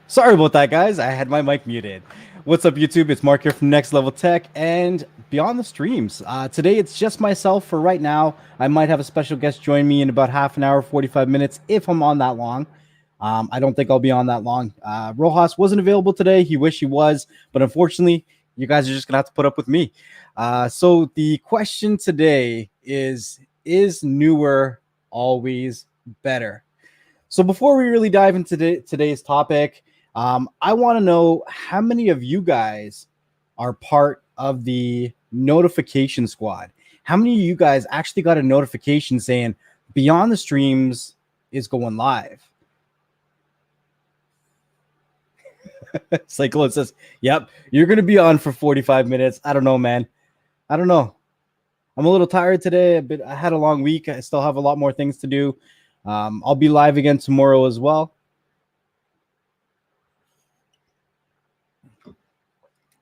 Sorry about that, guys. I had my mic muted. What's up, YouTube? It's Mark here from nxtlvltech and Beyond the Streams. Today, it's just myself for right now. I might have a special guest join me in about half an hour, 45 minutes, if I'm on that long. I don't think I'll be on that long. Rohas wasn't available today. He wished he was, but unfortunately, you guys are just going to have to put up with me. So the question today is newer always better? So before we really dive into today's topic, I want to know how many of you guys are part of the notification squad. How many of you guys actually got a notification saying Beyond the Streams is going live? Cyclone says, yep, you're going to be on for 45 minutes. I don't know, man. I don't know. I'm a little tired today. I had a long week. I still have a lot more things to do. I'll be live again tomorrow as well.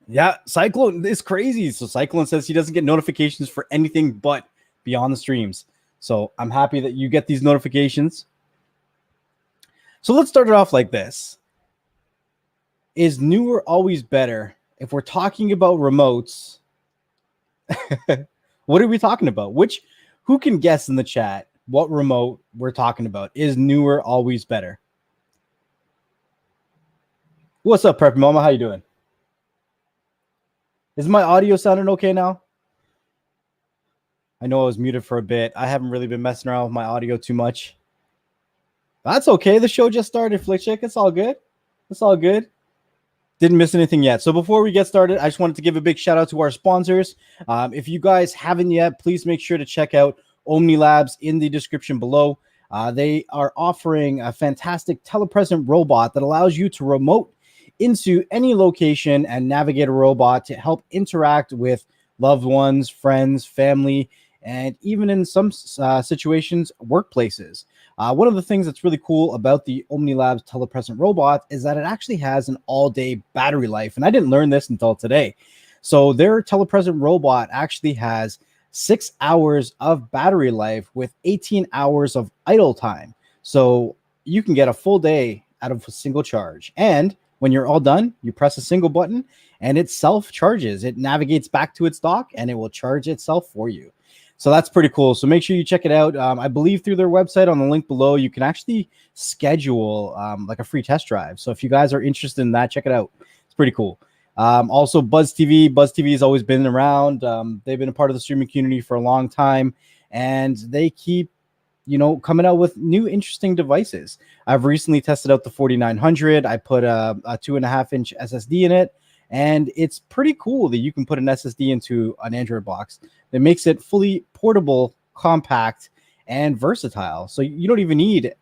Yeah, Cyclone is crazy. So Cyclone says he doesn't get notifications for anything but Beyond the Streams. So I'm happy that you get these notifications. So let's start it off like this. Is newer always better? If we're talking about remotes, what are we talking about? Who can guess in the chat what remote we're talking about? Is newer always better? What's up, Prep Mama? How you doing? Is my audio sounding okay now? I know I was muted for a bit. I haven't really been messing around with my audio too much. That's okay. The show just started, Flickchick. It's all good. It's all good. Didn't miss anything yet. So before we get started, I just wanted to give a big shout out to our sponsors. If you guys haven't yet, please make sure to check out Omni Labs in the description below. They are offering a fantastic telepresent robot that allows you to remote into any location and navigate a robot to help interact with loved ones, friends, family, and even in some situations, workplaces. One of the things that's really cool about the OmniLabs telepresent robot is that it actually has an all-day battery life, and I didn't learn this until today. So their telepresent robot actually has 6 hours of battery life with 18 hours of idle time. So you can get a full day out of a single charge. And when you're all done, you press a single button and it self-charges. It navigates back to its dock and it will charge itself for you. So that's pretty cool. So make sure you check it out. I believe through their website on the link below, you can actually schedule like a free test drive. So if you guys are interested in that, check it out. It's pretty cool. Also, Buzz TV. Buzz TV has always been around. They've been a part of the streaming community for a long time, and they keep coming out with new interesting devices. I've recently tested out the 4900. I put a 2.5-inch SSD in it, and it's pretty cool that you can put an SSD into an Android box. That makes it fully portable, compact, and versatile. So you don't even need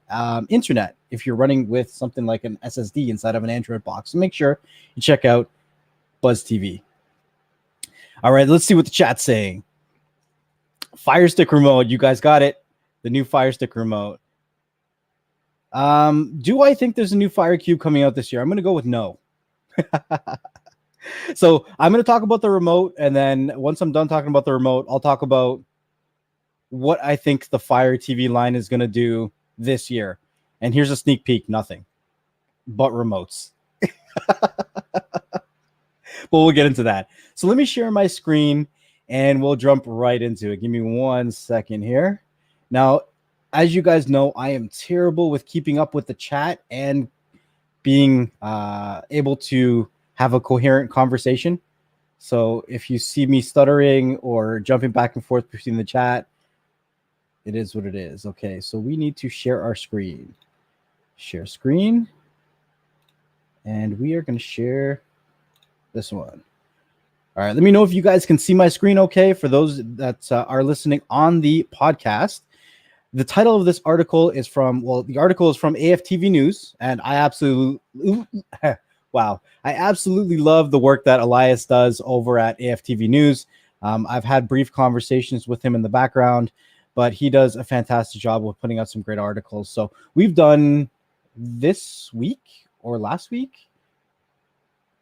internet if you're running with something like an SSD inside of an Android box. So make sure you check out Buzz TV. All right, let's see what the chat's saying. Fire Stick remote. You guys got it. The new Fire Stick remote. Do I think there's a new Fire Cube coming out this year? I'm going to go with no. So I'm going to talk about the remote, and then once I'm done talking about the remote, I'll talk about what I think the Fire TV line is going to do this year. And here's a sneak peek, nothing but remotes. But we'll get into that. So let me share my screen, and we'll jump right into it. Give me 1 second here. Now, as you guys know, I am terrible with keeping up with the chat and being able to have a coherent conversation. So if you see me stuttering or jumping back and forth between the chat, it is what it is. Okay, so we need to share our screen. Share screen. And we are going to share this one. All right, let me know if you guys can see my screen okay for those that are listening on the podcast. The title of this article is from, the article is from AFTV News, and I absolutely, wow, I absolutely love the work that Elias does over at AFTV News. I've had brief conversations with him in the background, but he does a fantastic job with putting out some great articles. So we've done this week or last week,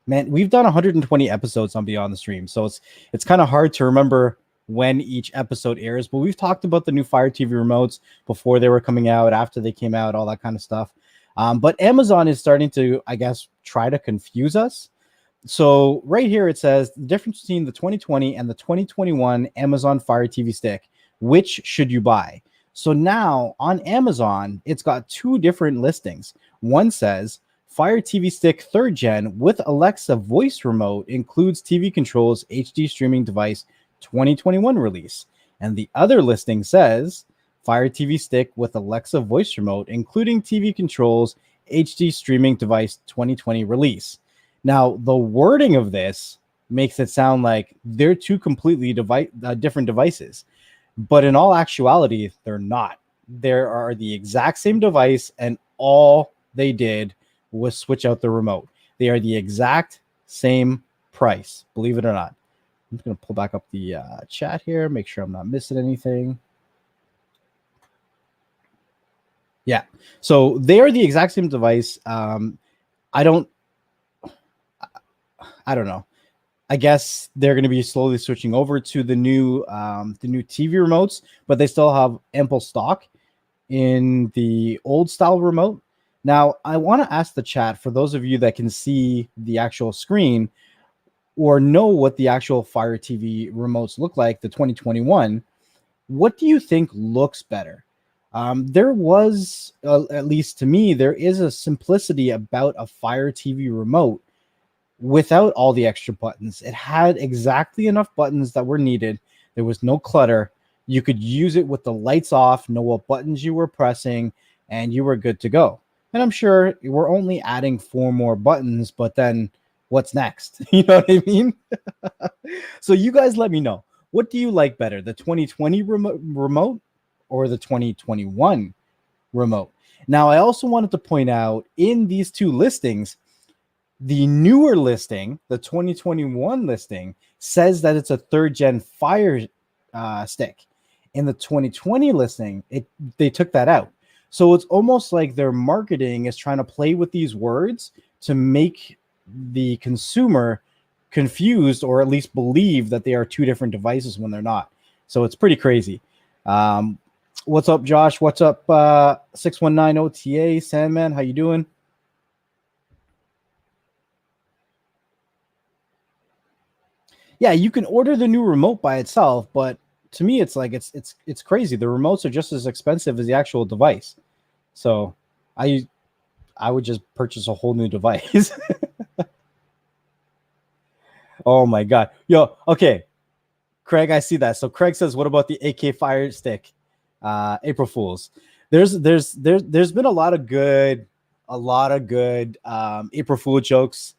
man, we've done 120 episodes on Beyond the Stream. So it's kind of hard to remember when each episode airs, but we've talked about the new Fire TV remotes before they were coming out, after they came out, all that kind of stuff. But Amazon is starting to, I guess, try to confuse us. So right here it says the difference between the 2020 and the 2021 Amazon Fire TV stick. Which should you buy? So now on Amazon, it's got two different listings. One says Fire TV Stick 3rd Gen with Alexa voice remote includes TV controls HD streaming device 2021 release. And the other listing says Fire TV Stick with Alexa voice remote including TV controls HD streaming device 2020 release. Now, the wording of this makes it sound like they're two completely different devices. But in all actuality, they're not. They are the exact same device, and all they did was switch out the remote. They are the exact same price, believe it or not. I'm just going to pull back up the chat here, make sure I'm not missing anything. Yeah, so they are the exact same device. I don't know. I guess they're going to be slowly switching over to the new TV remotes, but they still have ample stock in the old style remote. Now, I want to ask the chat, for those of you that can see the actual screen or know what the actual Fire TV remotes look like, the 2021, what do you think looks better? There was, at least to me, there is a simplicity about a Fire TV remote without all the extra buttons. It had exactly enough buttons that were needed. There was no clutter. You could use it with the lights off, know what buttons you were pressing, and you were good to go. And I'm sure we're only adding 4 more buttons, but then what's next? You know what I mean? So you guys let me know. What do you like better, the 2020 remote or the 2021 remote? Now, I also wanted to point out in these two listings, the newer listing, the 2021 listing, says that it's a 3rd gen Fire stick. In the 2020 listing, they took that out. So it's almost like their marketing is trying to play with these words to make the consumer confused, or at least believe that they are two different devices when they're not. So it's pretty crazy. What's up, Josh? What's up, 619 OTA? Sandman, how you doing? Yeah, you can order the new remote by itself, but to me, it's like it's crazy. The remotes are just as expensive as the actual device. So I would just purchase a whole new device. Oh my god. Yo, okay. Craig, I see that. So Craig says, what about the AK Fire Stick? April Fools. There's been a lot of good April Fool jokes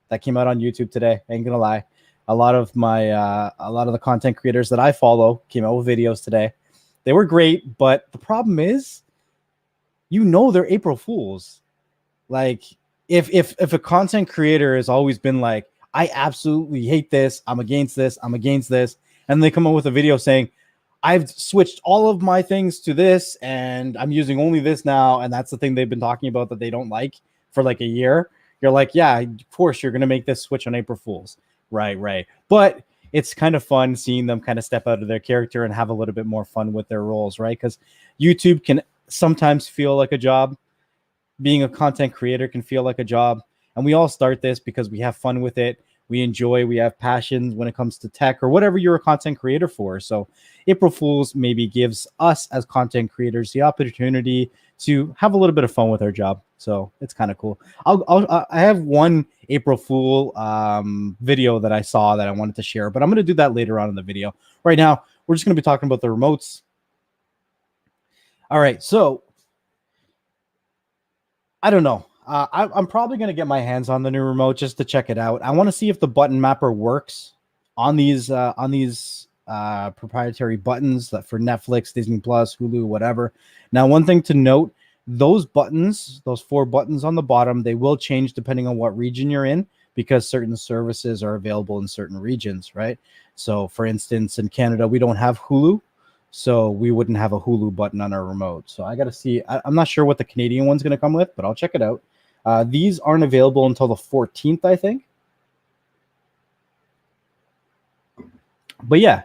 that came out on YouTube today. I ain't gonna lie. A lot of the content creators that I follow came out with videos today. They were great, but the problem is, they're April Fools. Like, if a content creator has always been like, I absolutely hate this, I'm against this, and they come up with a video saying, I've switched all of my things to this, and I'm using only this now, and that's the thing they've been talking about that they don't like for like a year. You're like, yeah, of course you're gonna make this switch on April Fools. Right. But it's kind of fun seeing them kind of step out of their character and have a little bit more fun with their roles, right? Because YouTube can sometimes feel like a job. Being a content creator can feel like a job. And we all start this because we have fun with it. We enjoy, we have passions when it comes to tech or whatever you're a content creator for. So April Fools maybe gives us as content creators the opportunity to have a little bit of fun with our job. So it's kind of cool. I have one April Fool video that I saw that I wanted to share, but I'm going to do that later on in the video. Right now, we're just going to be talking about the remotes. All right, so I don't know. I'm probably going to get my hands on the new remote just to check it out. I want to see if the button mapper works on these proprietary buttons that for Netflix, Disney Plus, Hulu, whatever. Now, one thing to note, those buttons, those 4 buttons on the bottom, they will change depending on what region you're in, because certain services are available in certain regions, right? So for instance, in Canada, we don't have Hulu, so we wouldn't have a Hulu button on our remote. So I got to see. I'm not sure what the Canadian one's going to come with, but I'll check it out. These aren't available until the 14th, I think. But yeah,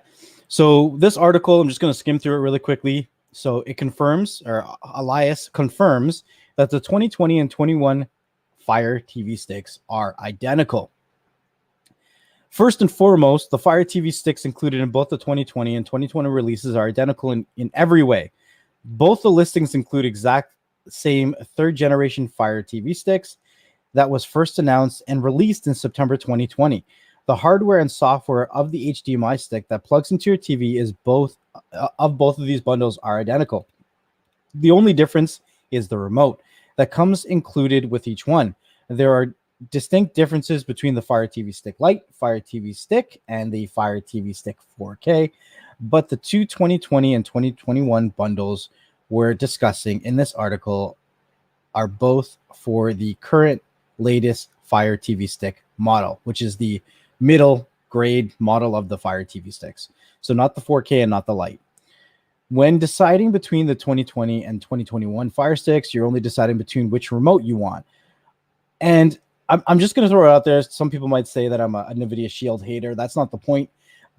so this article, I'm just going to skim through it really quickly. So it confirms, or Elias confirms, that the 2020 and 21 Fire TV sticks are identical. First and foremost, the Fire TV sticks included in both the 2020 and 2020 releases are identical in every way. Both the listings include exact same third generation Fire TV sticks that was first announced and released in September 2020. The hardware and software of the HDMI stick that plugs into your TV is both of these bundles are identical. The only difference is the remote that comes included with each one. There are distinct differences between the Fire TV Stick Lite, Fire TV Stick, and the Fire TV Stick 4K, but the two 2020 and 2021 bundles we're discussing in this article are both for the current latest Fire TV Stick model, which is the middle grade model of the Fire TV sticks. So not the 4K and not the Lite. When deciding between the 2020 and 2021 Fire Sticks, you're only deciding between which remote you want. And I'm just going to throw it out there. Some people might say that I'm a NVIDIA Shield hater. That's not the point.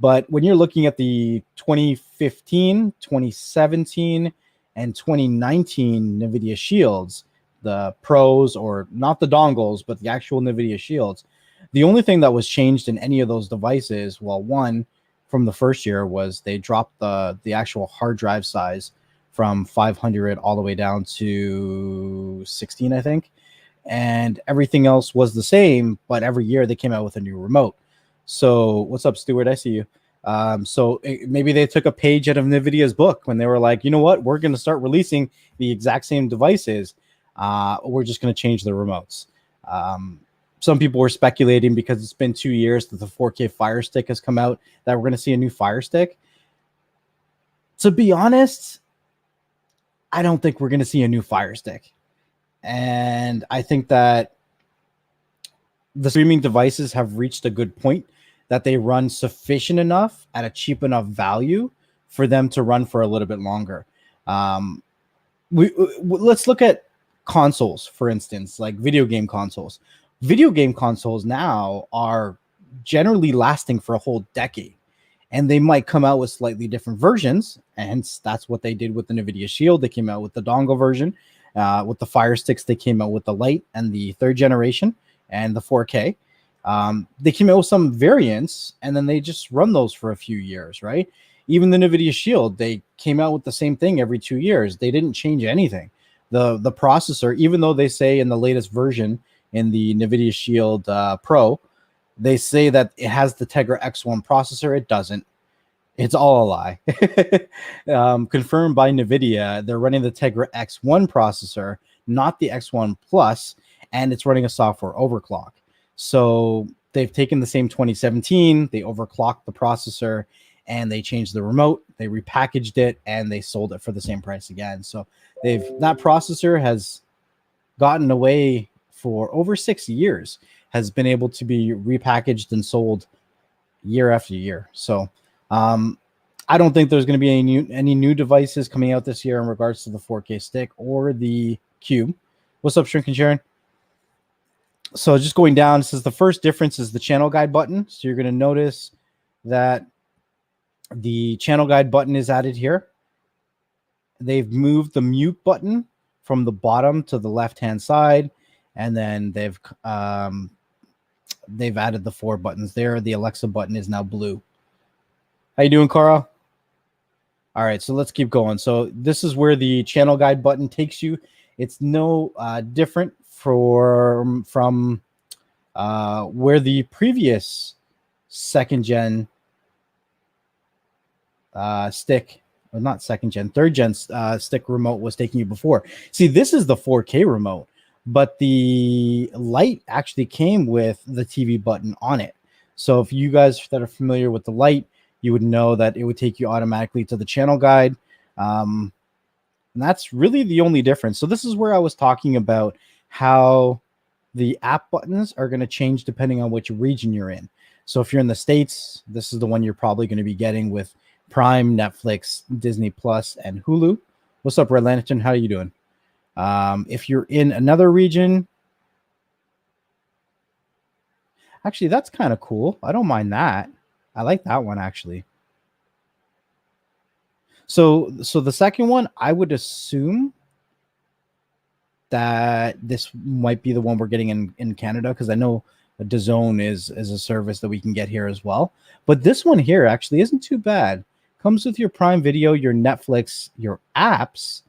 But when you're looking at the 2015, 2017, and 2019 NVIDIA Shields, the Pros, or not the dongles, but the actual NVIDIA Shields, the only thing that was changed in any of those devices, well, one from the first year was they dropped the actual hard drive size from 500 all the way down to 16, I think. And everything else was the same, but every year they came out with a new remote. So what's up, Stuart? I see you. Maybe they took a page out of NVIDIA's book when they were like, you know what, we're going to start releasing the exact same devices. We're just going to change the remotes. Some people were speculating because it's been 2 years that the 4K Fire Stick has come out that we're going to see a new Fire Stick. To be honest, I don't think we're going to see a new Fire Stick. And I think that the streaming devices have reached a good point that they run sufficient enough at a cheap enough value for them to run for a little bit longer. Let's look at consoles, for instance, like video game consoles. Video game consoles now are generally lasting for a whole decade, and they might come out with slightly different versions. And that's what they did with the NVIDIA Shield. They came out with the dongle version. With the Fire Sticks, they came out with the Lite and the third generation and the 4K. They came out with some variants, and then they just run those for a few years, right? Even the NVIDIA Shield, they came out with the same thing every 2 years. They didn't change anything. The processor, even though they say in the latest version in the NVIDIA Shield Pro, they say that it has the Tegra X1 processor. It doesn't. It's all a lie. Confirmed by NVIDIA, they're running the Tegra X1 processor, not the X1 Plus, and it's running a software overclock. So they've taken the same 2017, they overclocked the processor, and they changed the remote, they repackaged it, and they sold it for the same price again. So that processor has gotten away for over 6 years, has been able to be repackaged and sold year after year. So I don't think there's going to be any new devices coming out this year in regards to the 4K stick or the Cube. What's up, Shrink and Sharon? So just going down, it says the first difference is the channel guide button. So you're going to notice that the channel guide button is added here. They've moved the mute button from the bottom to the left-hand side, and then they've added the 4 buttons there. The Alexa button is now blue. How you doing, Carl? All right, so let's keep going. So this is where the channel guide button takes you. It's no different from where the previous second gen stick, or not second gen, third gen stick remote was taking you before. See, this is the 4K remote, but the Lite actually came with the TV button on it. So if you guys that are familiar with the Lite, you would know that it would take you automatically to the channel guide. And that's really the only difference. So this is where I was talking about how the app buttons are going to change depending on which region you're in. So if you're in the States, this is the one you're probably going to be getting with Prime, Netflix, Disney Plus, and Hulu. What's up, Red Lantern? How are you doing? If you're in another region, actually, that's kind of cool. I don't mind that. I like that one, actually. So the second one, I would assume that this might be the one we're getting in Canada, because I know DAZN is a service that we can get here as well. But this one here actually isn't too bad. Comes with your Prime Video, your Netflix, your apps,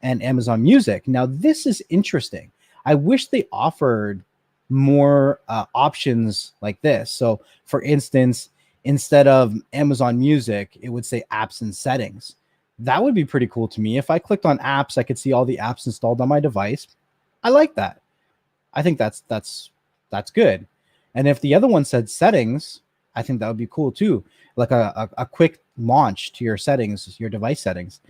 and Amazon Music. Now, this is interesting. I wish they offered more options like this. So, for instance, instead of Amazon Music, it would say apps and settings. That would be pretty cool to me. If I clicked on apps, I could see all the apps installed on my device. I like that. I think that's good. And if the other one said settings, I think that would be cool too. Like a quick launch to your settings, your device settings.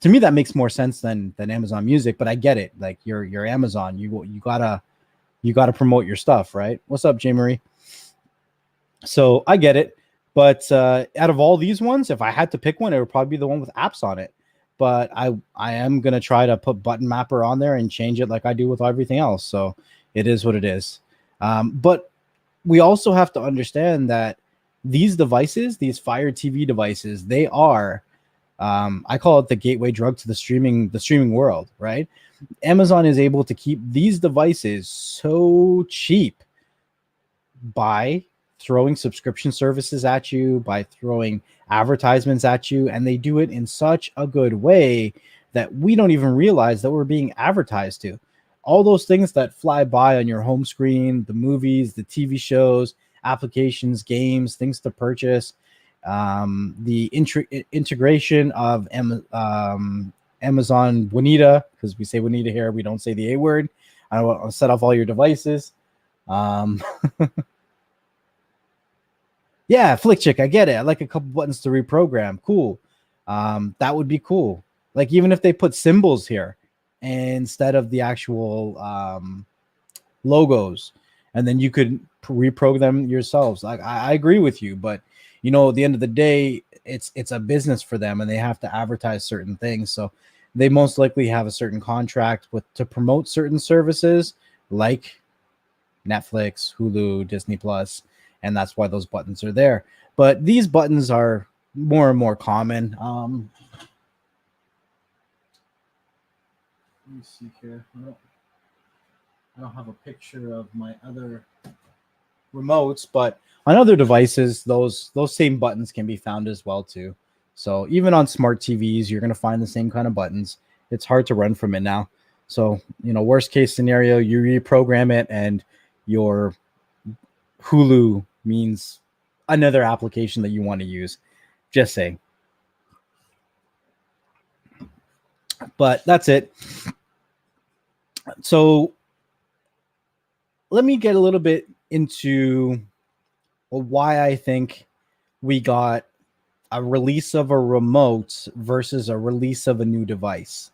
To me, that makes more sense than Amazon Music, but I get it. Like you're Amazon, you gotta promote your stuff, right? What's up, J Marie? So I get it. But out of all these ones, if I had to pick one, it would probably be the one with apps on it. But I am going to try to put Button Mapper on there and change it like I do with everything else. So it is what it is. But we also have to understand that these devices, these Fire TV devices, they are, I call it the gateway drug to the streaming world, right? Amazon is able to keep these devices so cheap by throwing subscription services at you, by throwing advertisements at you, and they do it in such a good way that we don't even realize that we're being advertised to. All those things that fly by on your home screen, the movies, the TV shows, applications, games, things to purchase, the integration of Amazon Juanita, because we say Juanita here, we don't say the A word. I don't want to set off all your devices. Yeah, Flick Chick, I get it. I like a couple buttons to reprogram. Cool. That would be cool. Like even if they put symbols here instead of the actual logos, and then you could reprogram them yourselves. Like I agree with you, but you know, at the end of the day, it's a business for them, and they have to advertise certain things. So they most likely have a certain contract to promote certain services like Netflix, Hulu, Disney Plus. And that's why those buttons are there. But these buttons are more and more common. Let me see here. I don't have a picture of my other remotes, but on other devices, those same buttons can be found as well too. So even on smart TVs, you're going to find the same kind of buttons. It's hard to run from it now. So, you know, worst case scenario, you reprogram it and your Hulu means another application that you want to use. Just saying. But that's it. So let me get a little bit into why I think we got a release of a remote versus a release of a new device.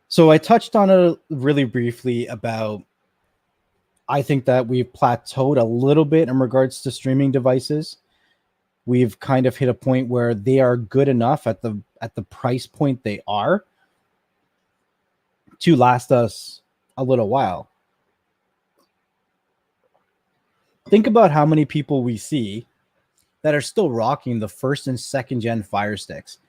So I touched on it really briefly about, I think that we've plateaued a little bit in regards to streaming devices. We've kind of hit a point where they are good enough at the price point they are to last us a little while. Think about how many people we see that are still rocking the first and second gen Fire Sticks.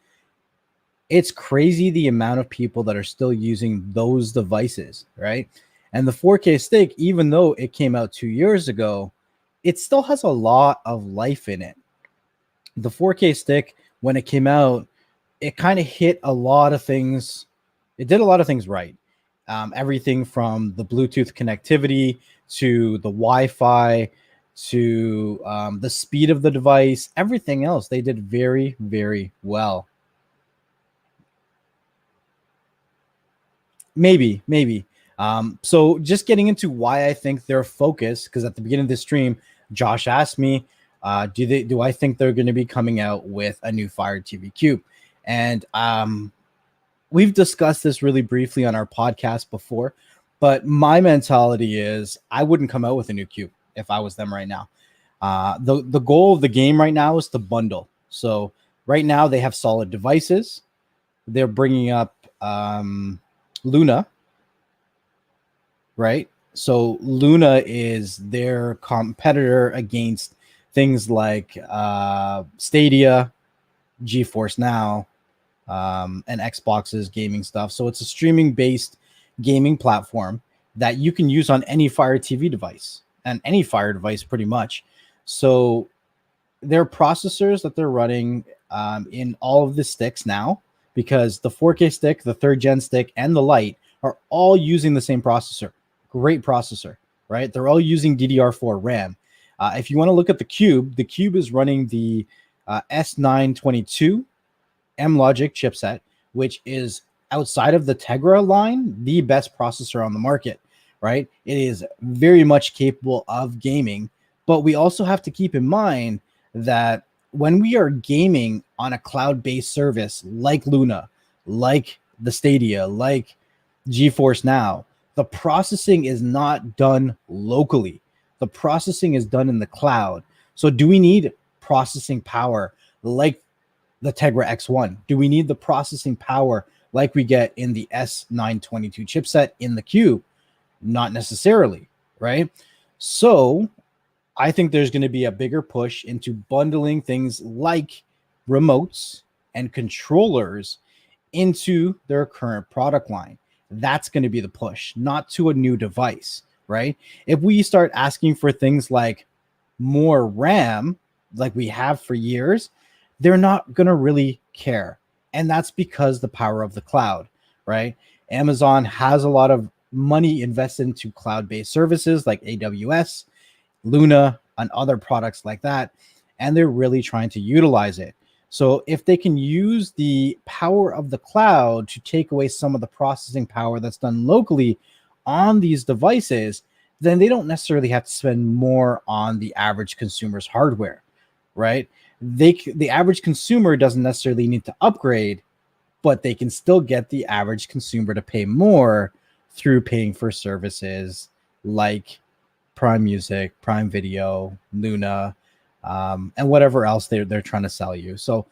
It's crazy the amount of people that are still using those devices, right? And the 4K stick, even though it came out 2 years ago, it still has a lot of life in it. The 4K stick, when it came out, it kind of hit a lot of things. It did a lot of things right. Everything from the Bluetooth connectivity to the Wi-Fi to the speed of the device, everything else, they did very, very well. Maybe. So just getting into why I think they're focused, because at the beginning of the stream, Josh asked me, do I think they're going to be coming out with a new Fire TV Cube? And we've discussed this really briefly on our podcast before, but my mentality is I wouldn't come out with a new Cube if I was them right now. The goal of the game right now is to bundle. So right now they have solid devices. They're bringing up Luna, right? So Luna is their competitor against things like Stadia, GeForce Now, and Xbox's gaming stuff. So it's a streaming-based gaming platform that you can use on any Fire TV device and any Fire device pretty much. So their processors that they're running in all of the sticks now, because the 4K stick, the 3rd gen stick, and the Lite are all using the same processor. Great processor, right? They're all using DDR4 RAM. If you want to look at the Cube is running the S922 M-Logic chipset, which is outside of the Tegra line, the best processor on the market, right? It is very much capable of gaming, but we also have to keep in mind that when we are gaming on a cloud-based service like Luna, like the Stadia, like GeForce Now, the processing is not done locally. The processing is done in the cloud. So do we need processing power like the Tegra X1? Do we need the processing power like we get in the S922 chipset in the Cube? Not necessarily, right? So I think there's going to be a bigger push into bundling things like remotes and controllers into their current product line. That's going to be the push, not to a new device, right? If we start asking for things like more RAM, like we have for years, they're not going to really care. And that's because the power of the cloud, right? Amazon has a lot of money invested into cloud-based services like AWS, Luna, and other products like that. And they're really trying to utilize it. So if they can use the power of the cloud to take away some of the processing power that's done locally on these devices, then they don't necessarily have to spend more on the average consumer's hardware, right? The average consumer doesn't necessarily need to upgrade, but they can still get the average consumer to pay more through paying for services like Prime Music, Prime Video, Luna, and whatever else they're trying to sell you. So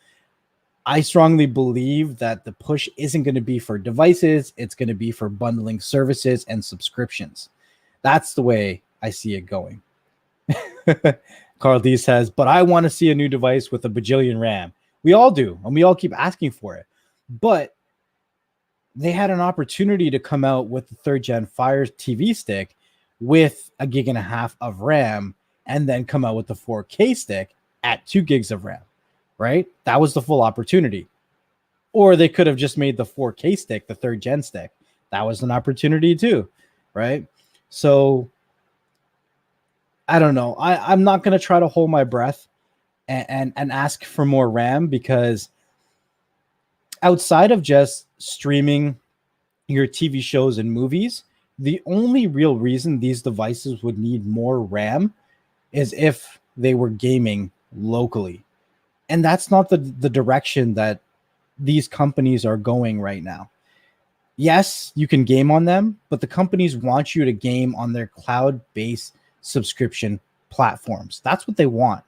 I strongly believe that the push isn't going to be for devices. It's going to be for bundling services and subscriptions. That's the way I see it going. Carl D says, but I want to see a new device with a bajillion RAM. We all do, and we all keep asking for it. But they had an opportunity to come out with the 3rd gen Fire TV stick with 1.5 gigs of RAM, and then come out with the 4K stick at 2 gigs of RAM, right? That was the full opportunity. Or they could have just made the 4K stick the 3rd gen stick. That was an opportunity too, right? So I don't know. I'm not going to try to hold my breath and ask for more RAM, because outside of just streaming your TV shows and movies, the only real reason these devices would need more RAM is if they were gaming locally. And that's not the direction that these companies are going right now. Yes, you can game on them, but the companies want you to game on their cloud-based subscription platforms. That's what they want.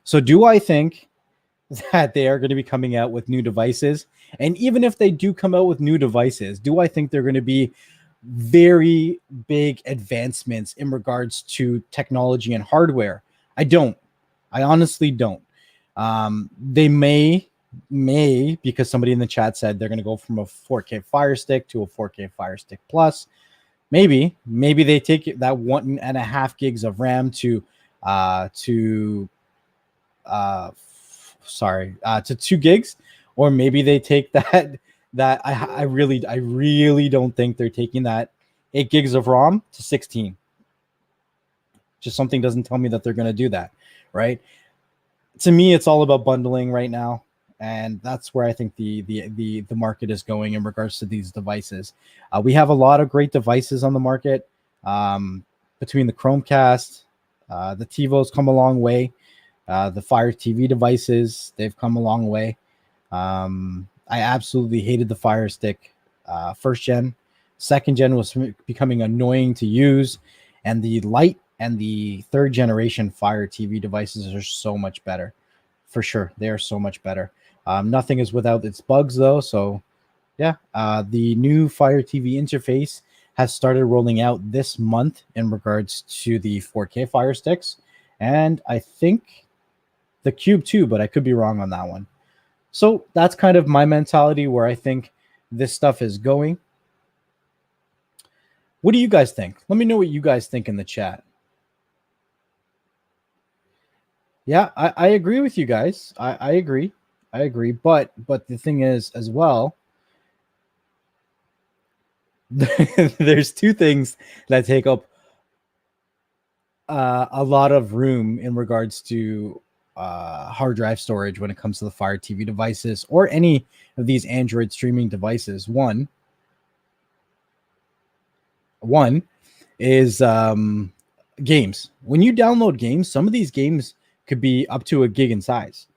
So do I think that they are going to be coming out with new devices? And even if they do come out with new devices, do I think they're going to be very big advancements in regards to technology and hardware? I don't. I honestly don't. They may, because somebody in the chat said they're going to go from a 4K Fire Stick to a 4K Fire Stick Plus. Maybe they take that 1.5 gigs of RAM to 2 gigs, or maybe they take that I really don't think they're taking that 8 gigs of ROM to 16. Just something doesn't tell me that they're going to do that, right? To me, it's all about bundling right now, and that's where I think the market is going in regards to these devices. We have a lot of great devices on the market, between the Chromecast, the TiVo's come a long way, the Fire TV devices, they've come a long way. I absolutely hated the Fire Stick 1st gen. 2nd gen was becoming annoying to use, and the Lite and the 3rd generation Fire TV devices are so much better. For sure, they are so much better. Nothing is without its bugs, though. So, yeah, the new Fire TV interface has started rolling out this month in regards to the 4K Fire Sticks, and I think the Cube too, but I could be wrong on that one. So that's kind of my mentality where I think this stuff is going. What do you guys think? Let me know what you guys think in the chat. Yeah, I agree with you guys. I agree. I agree. But the thing is as well, there's two things that take up a lot of room in regards to hard drive storage when it comes to the Fire TV devices or any of these Android streaming devices. One is games. When you download games, some of these games could be up to a gig in size,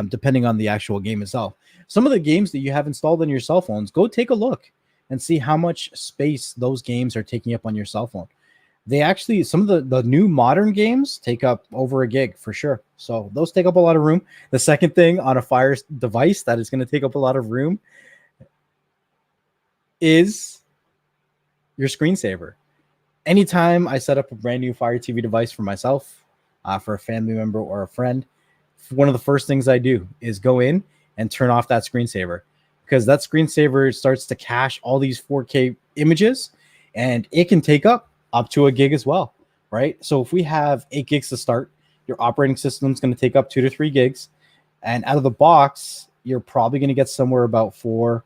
depending on the actual game itself. Some of the games that you have installed on your cell phones, go take a look and see how much space those games are taking up on your cell phone. They actually, some of the new modern games take up over a gig for sure. So those take up a lot of room. The second thing on a Fire device that is going to take up a lot of room is your screensaver. Anytime I set up a brand new Fire TV device for myself, for a family member or a friend, one of the first things I do is go in and turn off that screensaver, because that screensaver starts to cache all these 4K images and it can take up to a gig as well, right? So if we have 8 gigs to start, your operating system is going to take up 2 to 3 gigs. And out of the box, you're probably going to get somewhere about 4.2,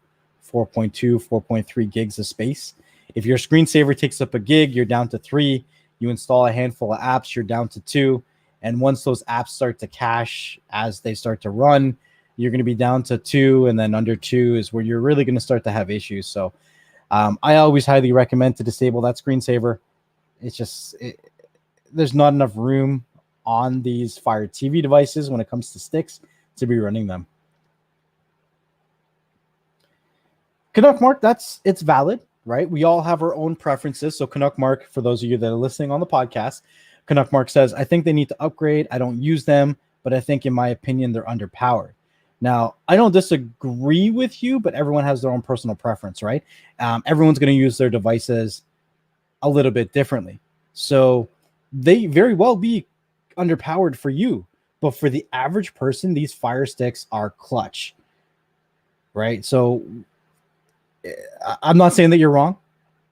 4.3 gigs of space. If your screensaver takes up a gig, you're down to 3. You install a handful of apps, you're down to 2. And once those apps start to cache as they start to run, you're going to be down to 2. And then under 2 is where you're really going to start to have issues. So I always highly recommend to disable that screensaver. It's just, there's not enough room on these Fire TV devices when it comes to sticks to be running them. Canuck Mark, it's valid, right? We all have our own preferences. So Canuck Mark, for those of you that are listening on the podcast, Canuck Mark says, I think they need to upgrade. I don't use them, but I think in my opinion, they're underpowered. Now, I don't disagree with you, but everyone has their own personal preference, right? Everyone's going to use their devices a little bit differently. So they very well be underpowered for you, but for the average person, these Fire Sticks are clutch, right? So I'm not saying that you're wrong,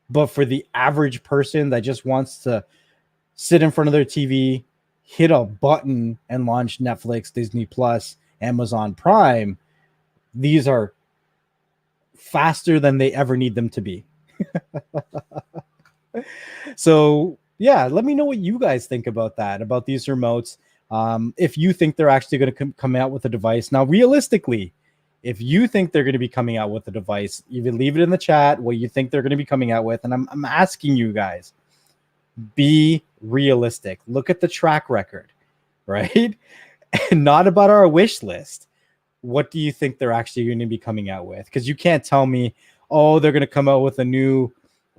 but for the average person that just wants to sit in front of their TV, hit a button and launch Netflix, Disney Plus, Amazon Prime, these are faster than they ever need them to be. So yeah, let me know what you guys think about that, about these remotes. If you think they're actually going to come out with a device. Now, realistically, if you think they're going to be coming out with a device, even leave it in the chat what you think they're going to be coming out with. And I'm asking you guys, be realistic. Look at the track record, right? And not about our wish list. What do you think they're actually going to be coming out with? Because you can't tell me, oh, they're going to come out with a new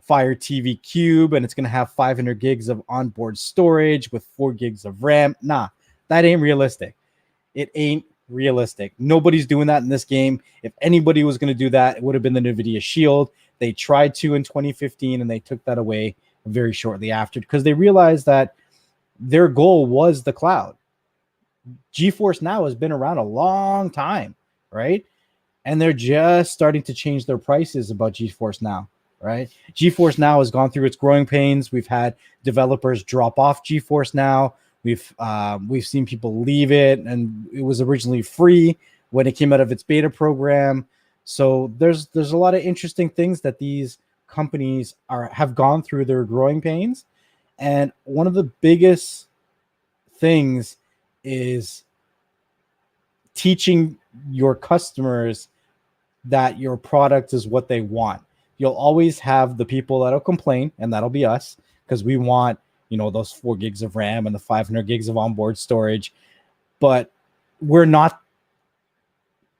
Fire TV Cube and it's going to have 500 gigs of onboard storage with 4 gigs of RAM. Nah, that ain't realistic. It ain't realistic. Nobody's doing that in this game. If anybody was going to do that, it would have been the NVIDIA Shield. They tried to in 2015 and they took that away very shortly after because they realized that their goal was the cloud. GeForce Now has been around a long time, right? And they're just starting to change their prices about GeForce Now, right? GeForce Now has gone through its growing pains. We've had developers drop off GeForce Now. We've seen people leave it, and it was originally free when it came out of its beta program. So there's a lot of interesting things that these companies have gone through their growing pains. And one of the biggest things is teaching your customers that your product is what they want. You'll always have the people that'll complain, and that'll be us, because we want, those 4 gigs of RAM and the 500 gigs of onboard storage. But we're not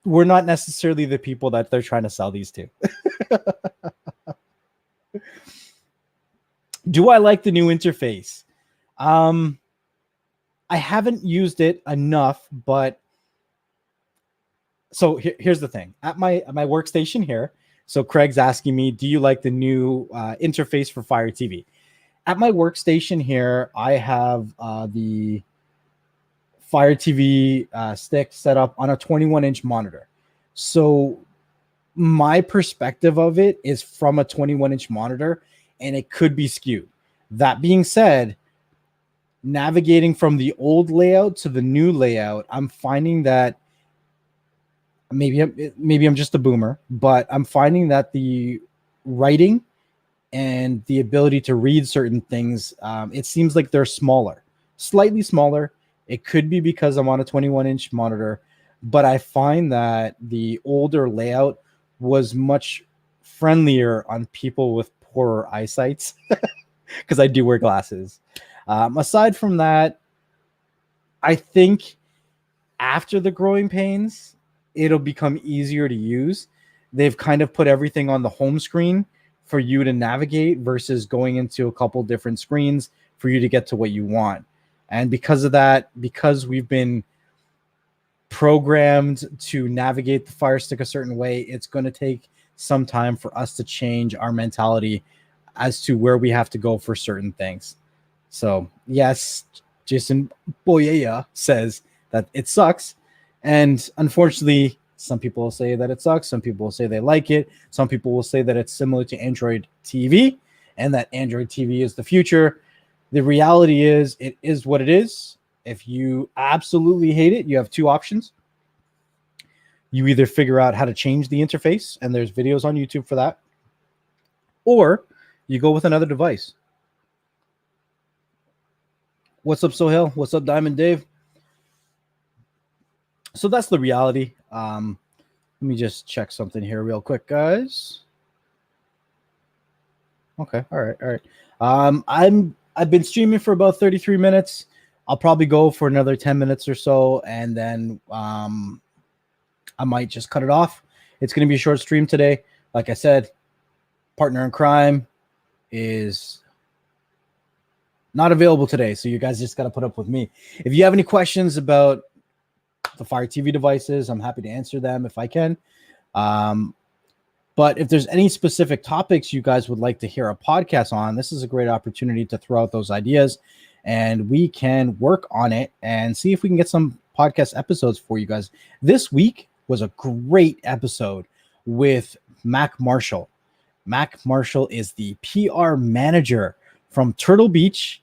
necessarily the people that they're trying to sell these to. Do I like the new interface? I haven't used it enough, but so here's the thing. At my workstation here, so Craig's asking me, do you like the new interface for Fire TV? At my workstation here, I have the Fire TV stick set up on a 21-inch monitor. So my perspective of it is from a 21-inch monitor, and it could be skewed. That being said, navigating from the old layout to the new layout, I'm finding that maybe I'm just a boomer, but I'm finding that the writing and the ability to read certain things, it seems like they're smaller, slightly smaller. It could be because I'm on a 21-inch monitor, but I find that the older layout was much friendlier on people with poorer eyesight because I do wear glasses. Aside from that, I think after the growing pains, it'll become easier to use. They've kind of put everything on the home screen for you to navigate versus going into a couple different screens for you to get to what you want. And because of that, because we've been programmed to navigate the Fire Stick a certain way, it's going to take some time for us to change our mentality as to where we have to go for certain things. So yes, Jason Boyea says that it sucks. And unfortunately, some people will say that it sucks. Some people will say they like it. Some people will say that it's similar to Android TV and that Android TV is the future. The reality is it is what it is. If you absolutely hate it, you have two options. You either figure out how to change the interface, and there's videos on YouTube for that, or you go with another device. What's up, Sohail? What's up, Diamond Dave? So that's the reality. Let me just check something here real quick, guys. Okay, all right. I've been streaming for about 33 minutes. I'll probably go for another 10 minutes or so, and then I might just cut it off. It's going to be a short stream today. Like I said, partner in crime is not available today, so you guys just got to put up with me. If you have any questions about the Fire TV devices, I'm happy to answer them if I can. But if there's any specific topics you guys would like to hear a podcast on, this is a great opportunity to throw out those ideas, and we can work on it and see if we can get some podcast episodes for you guys. This week was a great episode with Mac Marshall. Mac Marshall is the PR manager from Turtle Beach,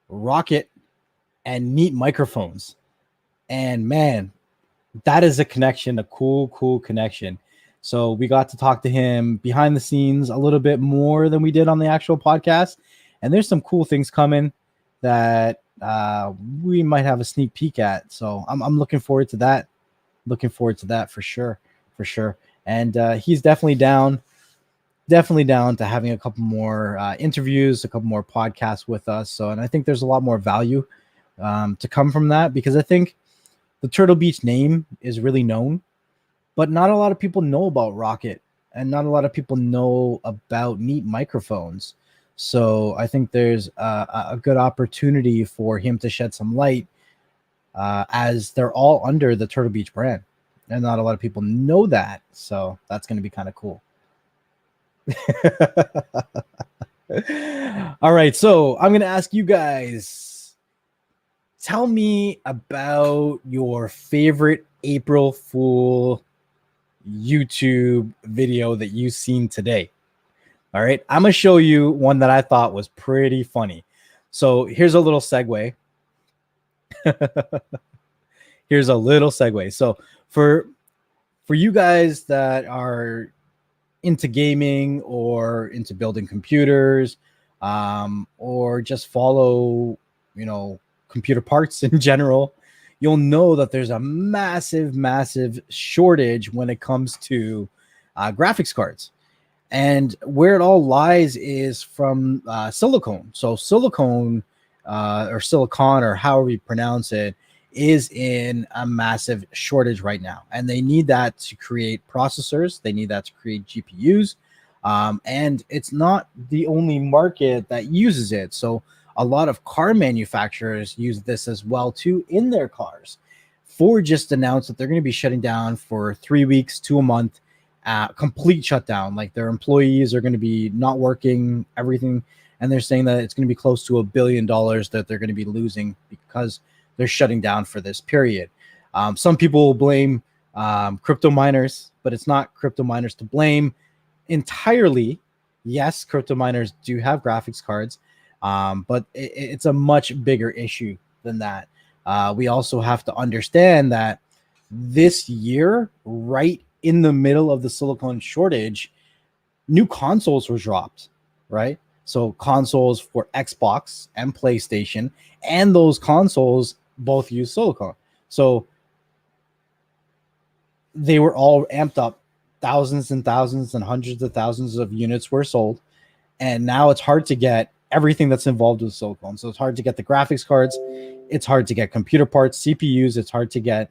Rocket, and Neat Microphones. And man, that is a connection, a cool connection. So we got to talk to him behind the scenes a little bit more than we did on the actual podcast. And there's some cool things coming that we might have a sneak peek at. So I'm looking forward to that. Looking forward to that for sure. And he's definitely down to having a couple more interviews, a couple more podcasts with us. So, and I think there's a lot more value to come from that, because I think the Turtle Beach name is really known, but not a lot of people know about Rocket, and not a lot of people know about Neat Microphones. So I think there's a good opportunity for him to shed some light, as they're all under the Turtle Beach brand, and not a lot of people know that. So that's going to be kind of cool. All right, so I'm going to ask you guys, tell me about your favorite April Fool YouTube video that you've seen today. All right, I'm going to show you one that I thought was pretty funny. So here's a little segue. So for you guys that are into gaming or into building computers, or just follow, computer parts in general, you'll know that there's a massive shortage when it comes to graphics cards. And where it all lies is from silicone. So silicone or silicon, or however you pronounce it, is in a massive shortage right now. And they need that to create processors. They need that to create GPUs. And it's not the only market that uses it. So a lot of car manufacturers use this as well too in their cars. Ford just announced that they're going to be shutting down for 3 weeks to a month, complete shutdown. Like, their employees are going to be not working, everything. And they're saying that it's going to be close to $1 billion that they're going to be losing because they're shutting down for this period. Some people will blame crypto miners, but it's not crypto miners to blame entirely. Yes, crypto miners do have graphics cards, but it's a much bigger issue than that. We also have to understand that this year, right in the middle of the silicon shortage, new consoles were dropped, right? So consoles for Xbox and PlayStation, and those consoles both use silicon. So they were all amped up. Thousands and thousands and hundreds of thousands of units were sold. And now it's hard to get everything that's involved with silicon. So it's hard to get the graphics cards. It's hard to get computer parts, CPUs. It's hard to get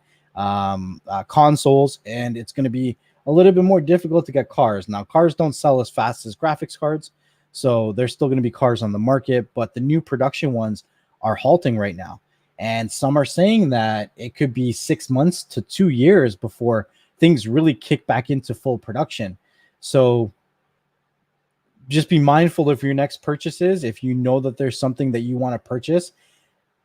consoles. And it's going to be a little bit more difficult to get cars. Now, cars don't sell as fast as graphics cards. So there's still going to be cars on the market. But the new production ones are halting right now. And some are saying that it could be 6 months to 2 years before things really kick back into full production. So just be mindful of your next purchases. If you know that there's something that you want to purchase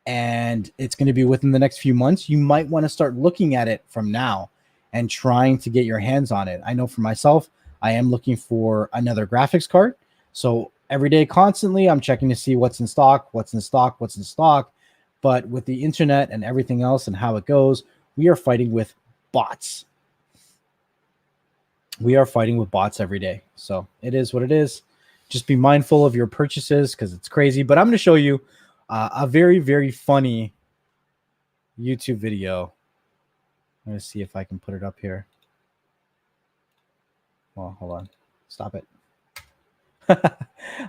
and it's going to be within the next few months, you might want to start looking at it from now and trying to get your hands on it. I know for myself, I am looking for another graphics card. So every day, constantly, I'm checking to see what's in stock, what's in stock, what's in stock. But with the internet and everything else and how it goes, we are fighting with bots. We are fighting with bots every day. So it is what it is. Just be mindful of your purchases because it's crazy. But I'm going to show you a very, very funny YouTube video. I'm going to see if I can put it up here. Well, hold on. Stop it.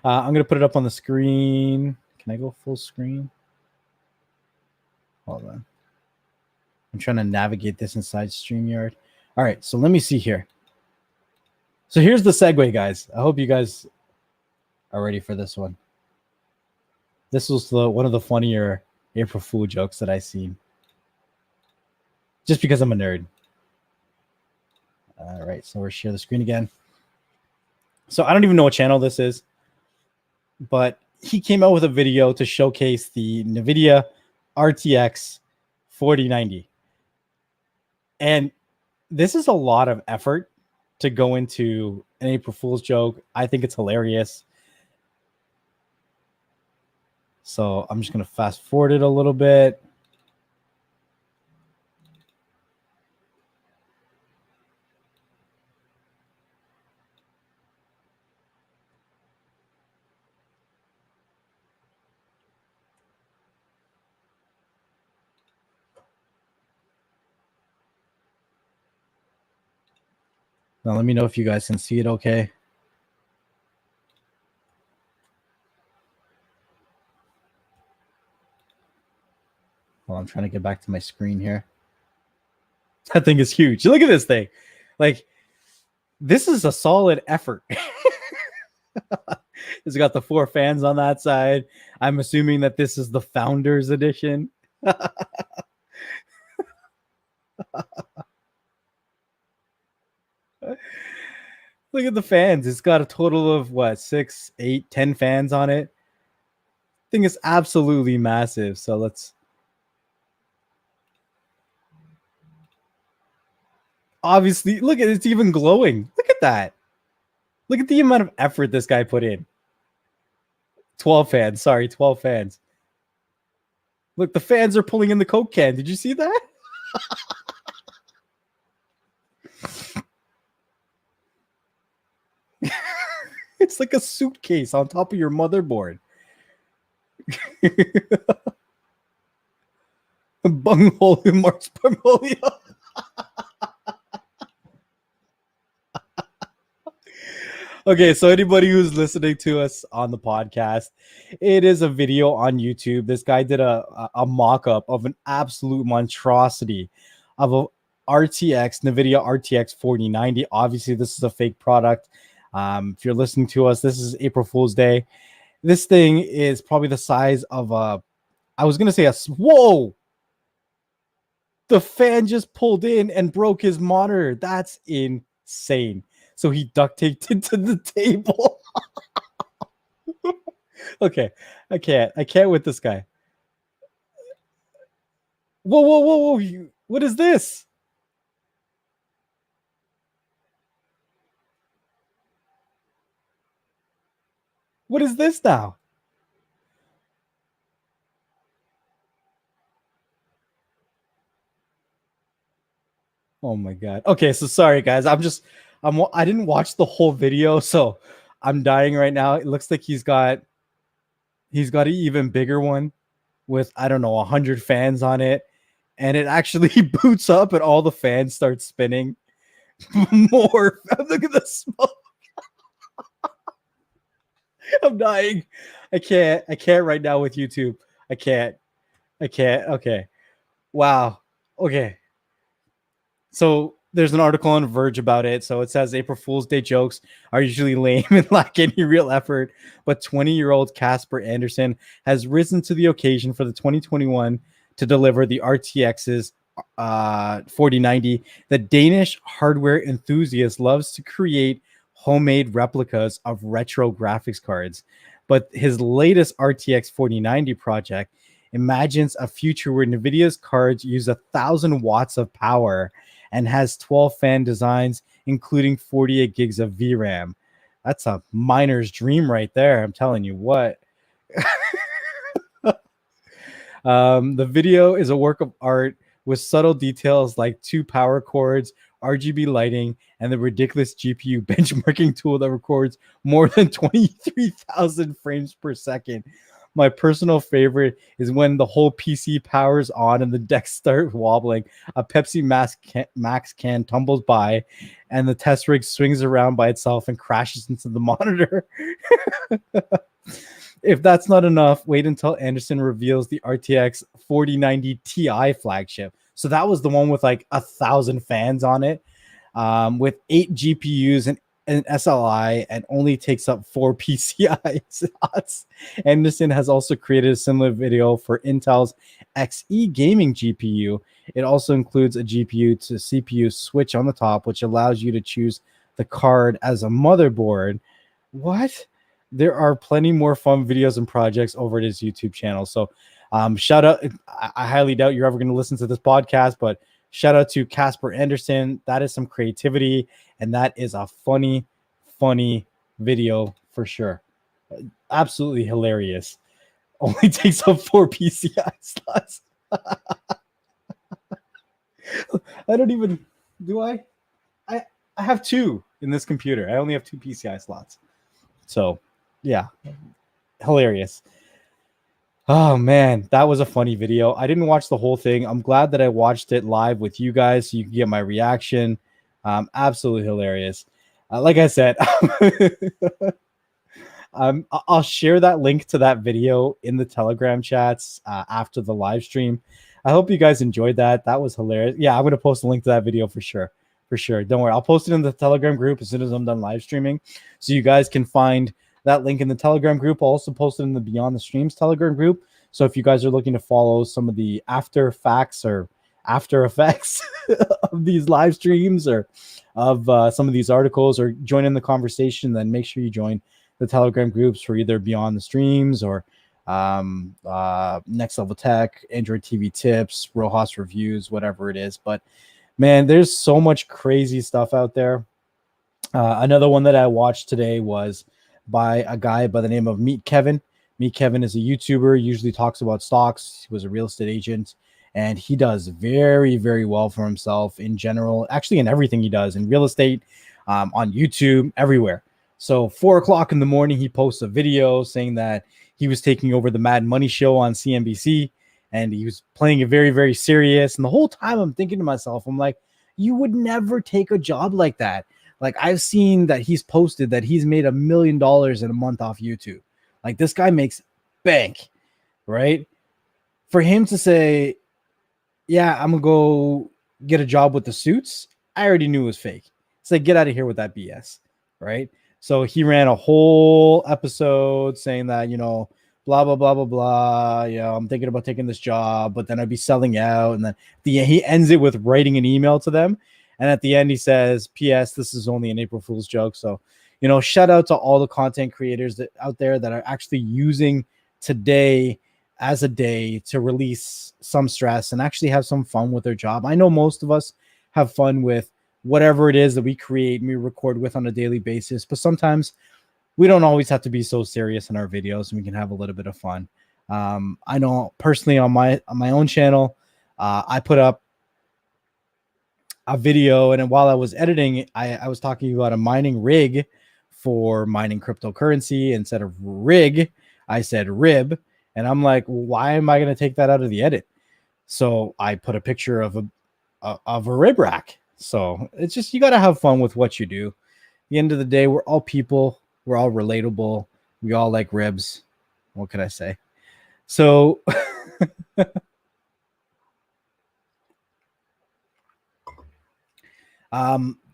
I'm going to put it up on the screen. Can I go full screen? Hold on. I'm trying to navigate this inside StreamYard. All right, so let me see here. So here's the segue, guys. I hope you guys are ready for this one. This was one of the funnier April Fool jokes that I've seen. Just because I'm a nerd. All right, so we'll share the screen again. So I don't even know what channel this is, but he came out with a video to showcase the NVIDIA RTX 4090. And this is a lot of effort to go into an April Fool's joke. I think it's hilarious. So I'm just going to fast forward it a little bit. Now let me know if you guys can see it okay. Well, I'm trying to get back to my screen here. That thing is huge. Look at this thing. Like, this is a solid effort. It's got the 4 fans on that side. I'm assuming that this is the Founders Edition. Look at the fans. It's got a total of what, 6, 8, 10 fans on it. Thing is absolutely massive. So let's. Obviously, look at it, it's even glowing. Look at that. Look at the amount of effort this guy put in. 12 fans. Sorry, 12 fans. Look, the fans are pulling in the Coke can. Did you see that? It's like a suitcase on top of your motherboard. Bunghole in March Parmolia. Okay, so anybody who's listening to us on the podcast, it is a video on YouTube. This guy did a mock-up of an absolute monstrosity of a NVIDIA RTX 4090. Obviously, this is a fake product. If you're listening to us, this is April Fool's Day. This thing is probably the size of I was going to say whoa! The fan just pulled in and broke his monitor. That's insane. So he duct taped it to the table. Okay, I can't with this guy. Whoa! What is this? What is this now? Oh my god. Okay, so sorry guys. I didn't watch the whole video, so I'm dying right now. It looks like he's got an even bigger one with I don't know 100 fans on it, and it actually boots up and all the fans start spinning. More. Look at the smoke. I'm dying. I can't right now with YouTube. I can't. I can't. Okay. Wow. Okay. So there's an article on Verge about it. So it says April Fool's Day jokes are usually lame and lack any real effort, but 20-year-old Casper Anderson has risen to the occasion for the 2021 to deliver the RTX's 4090. The Danish hardware enthusiast loves to create homemade replicas of retro graphics cards, but his latest RTX 4090 project imagines a future where NVIDIA's cards use 1,000 watts of power and has 12 fan designs, including 48 gigs of VRAM. That's a miner's dream right there. I'm telling you what. The video is a work of art with subtle details like 2 power cords, RGB lighting, and the ridiculous GPU benchmarking tool that records more than 23,000 frames per second. My personal favorite is when the whole PC powers on and the decks start wobbling. A Pepsi Max can tumbles by, and the test rig swings around by itself and crashes into the monitor. If that's not enough, wait until Anderson reveals the RTX 4090 Ti flagship. So that was the one with like 1,000 fans on it, with 8 GPUs and an SLI, and only takes up 4 PCI slots. Anderson has also created a similar video for Intel's Xe gaming GPU. It also includes a GPU to CPU switch on the top, which allows you to choose the card as a motherboard. What? There are plenty more fun videos and projects over at his YouTube channel. So shout out. I highly doubt you're ever going to listen to this podcast, but shout out to Casper Anderson. That is some creativity, and that is a funny video for sure. Absolutely hilarious. Only takes up 4 PCI slots. I don't even do I have 2 in this computer. I only have 2 PCI slots. So yeah, hilarious. Oh man, that was a funny video. I didn't watch the whole thing. I'm glad that I watched it live with you guys so you can get my reaction. Absolutely hilarious. Like I said, I'll share that link to that video in the Telegram chats after the live stream. I hope you guys enjoyed that. That was hilarious. Yeah, I'm going to post a link to that video for sure. For sure. Don't worry. I'll post it in the Telegram group as soon as I'm done live streaming, so you guys can find that link in the Telegram group. I'll also post it in the Beyond the Streams Telegram group. So if you guys are looking to follow some of the after facts or after effects of these live streams or of some of these articles, or join in the conversation, then make sure you join the Telegram groups for either Beyond the Streams or Next Level Tech, Android TV tips, Rohas reviews, whatever it is. But man, there's so much crazy stuff out there. Another one that I watched today was by a guy by the name of Meet Kevin. Meet Kevin is a YouTuber, usually talks about stocks. He was a real estate agent, and he does very, very well for himself in general, actually in everything he does in real estate, on YouTube, everywhere. So 4 o'clock in the morning, he posts a video saying that he was taking over the Mad Money show on CNBC, and he was playing it very, very serious. And the whole time I'm thinking to myself, I'm like, you would never take a job like that. Like, I've seen that he's posted that he's made $1 million in a month off YouTube. Like, this guy makes bank, right? For him to say, yeah, I'm going to go get a job with the suits, I already knew it was fake. It's like, get out of here with that BS, right? So he ran a whole episode saying that, blah, blah, blah, blah, blah. I'm thinking about taking this job, but then I'd be selling out. And then he ends it with writing an email to them. And at the end, he says, P.S., this is only an April Fool's joke. So, shout out to all the content creators that out there that are actually using today as a day to release some stress and actually have some fun with their job. I know most of us have fun with whatever it is that we create and we record with on a daily basis. But sometimes we don't always have to be so serious in our videos, and we can have a little bit of fun. I know personally on my own channel, I put up a video, and while I was editing, I was talking about a mining rig for mining cryptocurrency. Instead of rig, I said rib, and I'm like, why am I going to take that out of the edit? So I put a picture of a rib rack. So it's just, you got to have fun with what you do. At the end of the day, we're all people. We're all relatable. We all like ribs. What can I say? So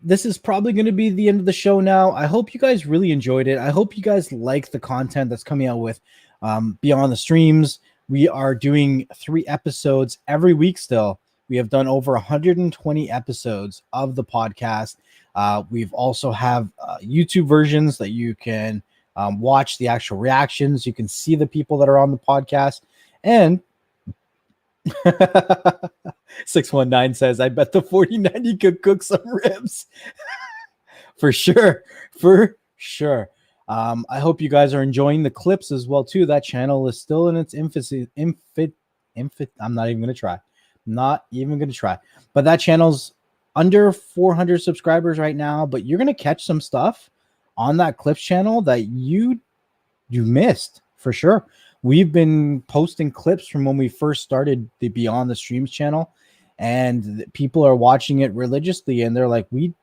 this is probably going to be the end of the show now. I hope you guys really enjoyed it. I hope you guys like the content that's coming out with Beyond the Streams. We are doing 3 episodes every week still. We have done over 120 episodes of the podcast. We've also have YouTube versions that you can watch the actual reactions. You can see the people that are on the podcast. And 619 says, I bet the 4090 could cook some ribs. For sure. I hope you guys are enjoying the clips as well too. That channel is still in its infancy. I'm not even gonna try. But that channel's under 400 subscribers right now. But you're gonna catch some stuff on that clips channel that you missed for sure. We've been posting clips from when we first started the Beyond the Streams channel, and people are watching it religiously, and they're like, we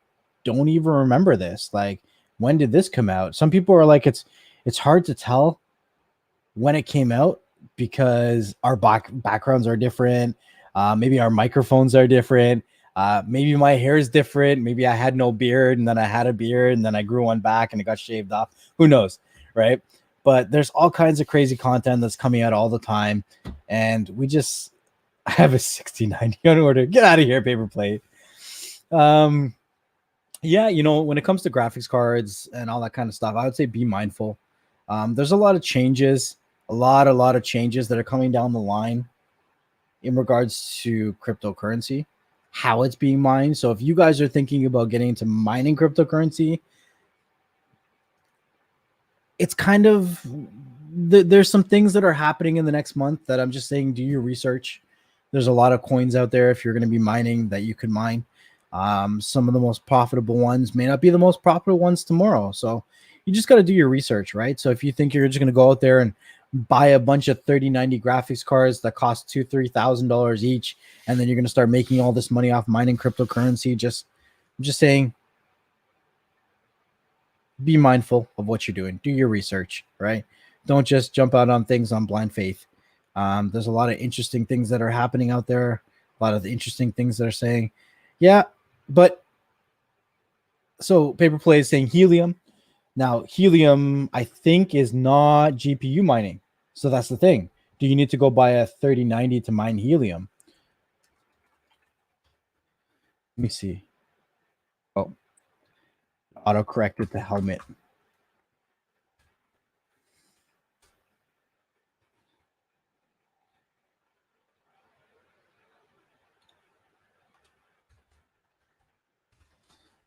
don't even remember this. Like, when did this come out? Some people are like, it's hard to tell when it came out because our backgrounds are different. Maybe our microphones are different. Maybe my hair is different. Maybe I had no beard, and then I had a beard, and then I grew one back and it got shaved off. Who knows, right? But there's all kinds of crazy content that's coming out all the time. And I have a 6090 on order. Get out of here, paper plate. Yeah, when it comes to graphics cards and all that kind of stuff, I would say be mindful. There's a lot of changes, a lot of changes that are coming down the line in regards to cryptocurrency, how it's being mined. So if you guys are thinking about getting into mining cryptocurrency, it's kind of, there's some things that are happening in the next month that I'm just saying, do your research. There's a lot of coins out there if you're going to be mining that you can mine. Some of the most profitable ones may not be the most profitable ones tomorrow. So you just got to do your research, right? So if you think you're just going to go out there and buy a bunch of 3090 graphics cards that cost $2,000-$3,000 each, and then you're going to start making all this money off mining cryptocurrency, I'm just saying, be mindful of what you're doing. Do your research, right? Don't just jump out on things on blind faith. There's a lot of interesting things that are happening out there. A lot of the interesting things that are saying, yeah, but so Paper Play is saying helium. Now, helium, I think, is not GPU mining. So that's the thing. Do you need to go buy a 3090 to mine helium? Let me see. Oh, auto-corrected the helmet.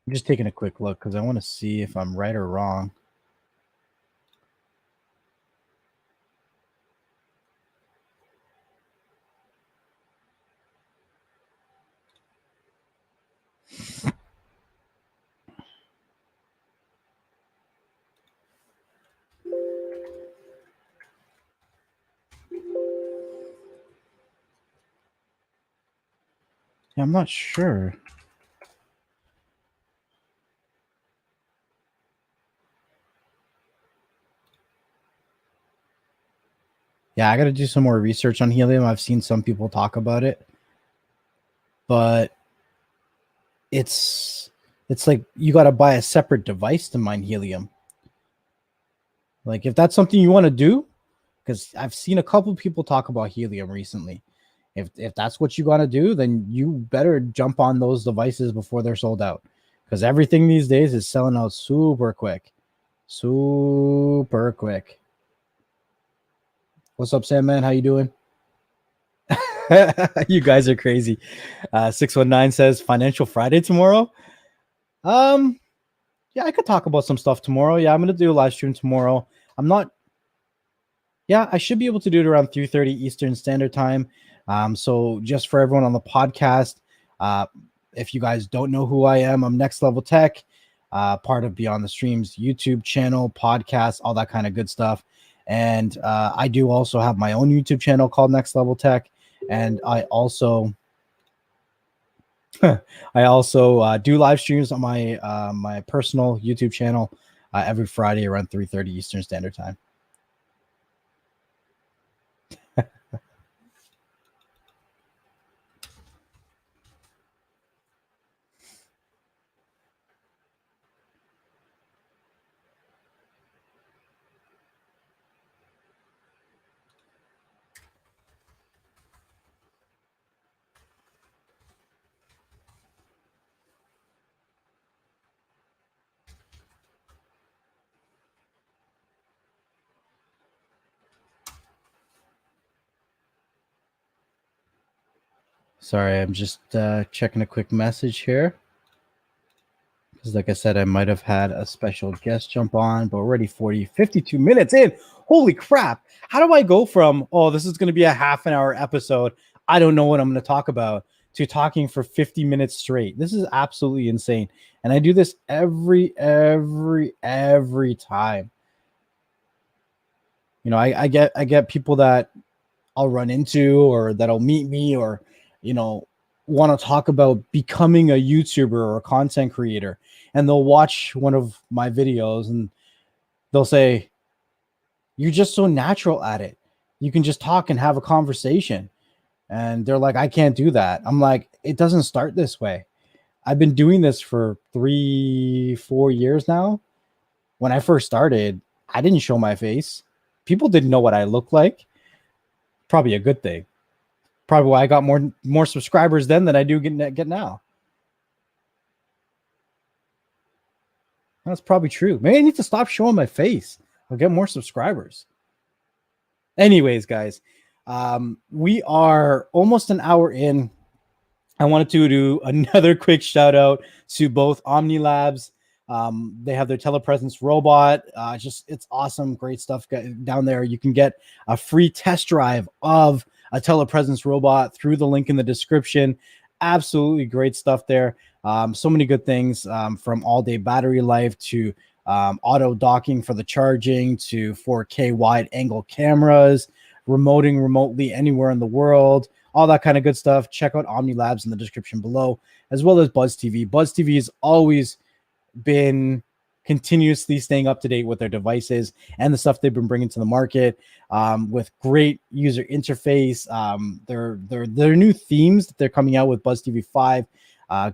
I'm just taking a quick look because I want to see if I'm right or wrong. Yeah, I'm not sure. Yeah, I got to do some more research on helium. I've seen some people talk about it, but it's like you got to buy a separate device to mine helium. Like, if that's something you want to do, because I've seen a couple people talk about helium recently. If that's what you got to do, then you better jump on those devices before they're sold out, because everything these days is selling out super quick. What's up, Sam, man? How you doing? You guys are crazy. 619 says Financial Friday tomorrow. Yeah, I could talk about some stuff tomorrow. Yeah, I'm gonna do a live stream tomorrow. I'm not. Yeah, I should be able to do it around 3:30 Eastern Standard Time. So just for everyone on the podcast, uh, if you guys don't know who I am, I'm Next Level Tech, part of Beyond the Streams YouTube channel, podcast, all that kind of good stuff. And I do also have my own YouTube channel called Next Level Tech, and I also do live streams on my personal YouTube channel every Friday around 3:30 Eastern Standard Time. Sorry, I'm just checking a quick message here. Because like I said, I might have had a special guest jump on, but already 52 minutes in. Holy crap. How do I go from, oh, this is going to be a half an hour episode, I don't know what I'm going to talk about, to talking for 50 minutes straight? This is absolutely insane. And I do this every time. You know, I get people that I'll run into or that'll meet me or, you know, want to talk about becoming a YouTuber or a content creator. And they'll watch one of my videos and they'll say, you're just so natural at it. You can just talk and have a conversation. And they're like, I can't do that. I'm like, it doesn't start this way. I've been doing this for 3-4 years now. When I first started, I didn't show my face. People didn't know what I looked like. Probably a good thing. Probably why I got more subscribers then than I do get now. That's probably true. Maybe I need to stop showing my face. I'll get more subscribers. Anyways, guys, we are almost an hour in. I wanted to do another quick shout out to both Omni Labs. They have their telepresence robot. It's awesome. Great stuff down there. You can get a free test drive of a telepresence robot through the link in the description. Absolutely great stuff there. So many good things, from all-day battery life to auto docking for the charging to 4K wide angle cameras, remoting remotely anywhere in the world, all that kind of good stuff. Check out Omni Labs in the description below, as well as Buzz TV. Buzz TV has always been continuously staying up to date with their devices and the stuff they've been bringing to the market, with great user interface. Their new themes that they're coming out with Buzz TV 5,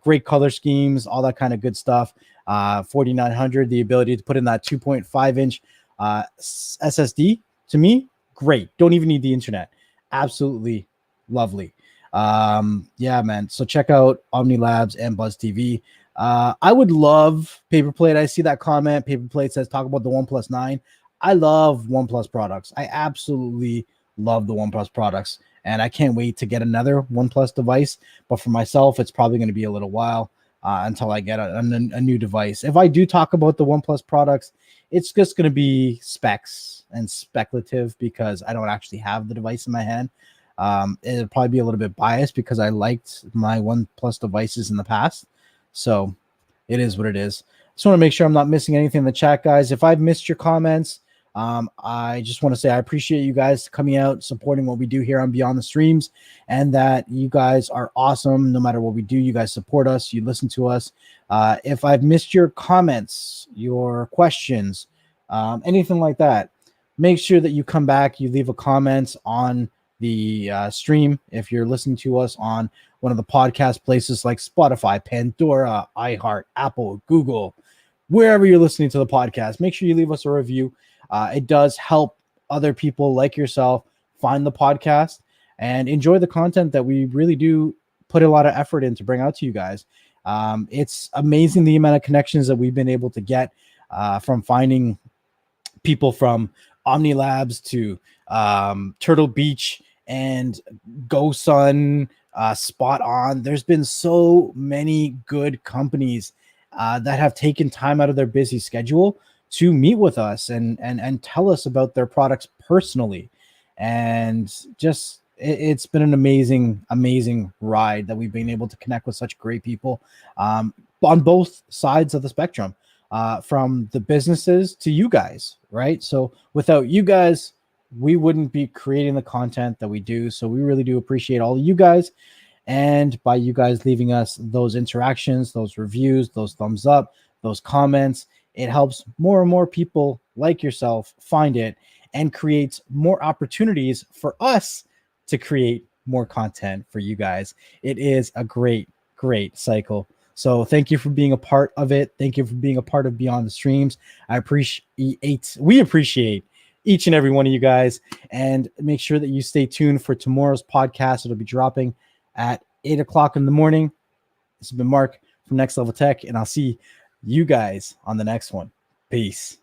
great color schemes, all that kind of good stuff. 4900, the ability to put in that 2.5 inch SSD, to me, great. Don't even need the internet. Absolutely lovely. Yeah, man. So check out Omni Labs and Buzz TV. I would love Paperplate. I see that comment. Paperplate says talk about the OnePlus 9. I love OnePlus products. I absolutely love the OnePlus products, and I can't wait to get another OnePlus device. But for myself, it's probably going to be a little while until I get a new device. If I do talk about the OnePlus products, it's just going to be specs and speculative because I don't actually have the device in my hand. It'll probably be a little bit biased because I liked my OnePlus devices in the past. So it is what it is. Just want to make sure I'm not missing anything in the chat, guys. If I've missed your comments, I just want to say I appreciate you guys coming out, supporting what we do here on Beyond the Streams, and that you guys are awesome. No matter what we do, you guys support us. You listen to us. If I've missed your comments, your questions, anything like that, make sure that you come back. You leave a comment on the stream. If you're listening to us on one of the podcast places like Spotify, Pandora, iHeart, Apple, Google, wherever you're listening to the podcast, make sure you leave us a review. It does help other people like yourself find the podcast and enjoy the content that we really do put a lot of effort in to bring out to you guys. It's amazing the amount of connections that we've been able to get from finding people from Omni Labs to Turtle Beach and Go Sun, Spot On. There's been so many good companies that have taken time out of their busy schedule to meet with us and tell us about their products personally. And just it's been an amazing ride that we've been able to connect with such great people on both sides of the spectrum, from the businesses to you guys, right? So without you guys, we wouldn't be creating the content that we do. So we really do appreciate all of you guys. And by you guys leaving us those interactions, those reviews, those thumbs up, those comments, it helps more and more people like yourself find it and creates more opportunities for us to create more content for you guys. It is a great cycle. So thank you for being a part of it. Thank you for being a part of Beyond the Streams. We appreciate each and every one of you guys, and make sure that you stay tuned for tomorrow's podcast. It'll be dropping at 8 o'clock in the morning. This has been Mark from Next Level Tech, and I'll see you guys on the next one. Peace.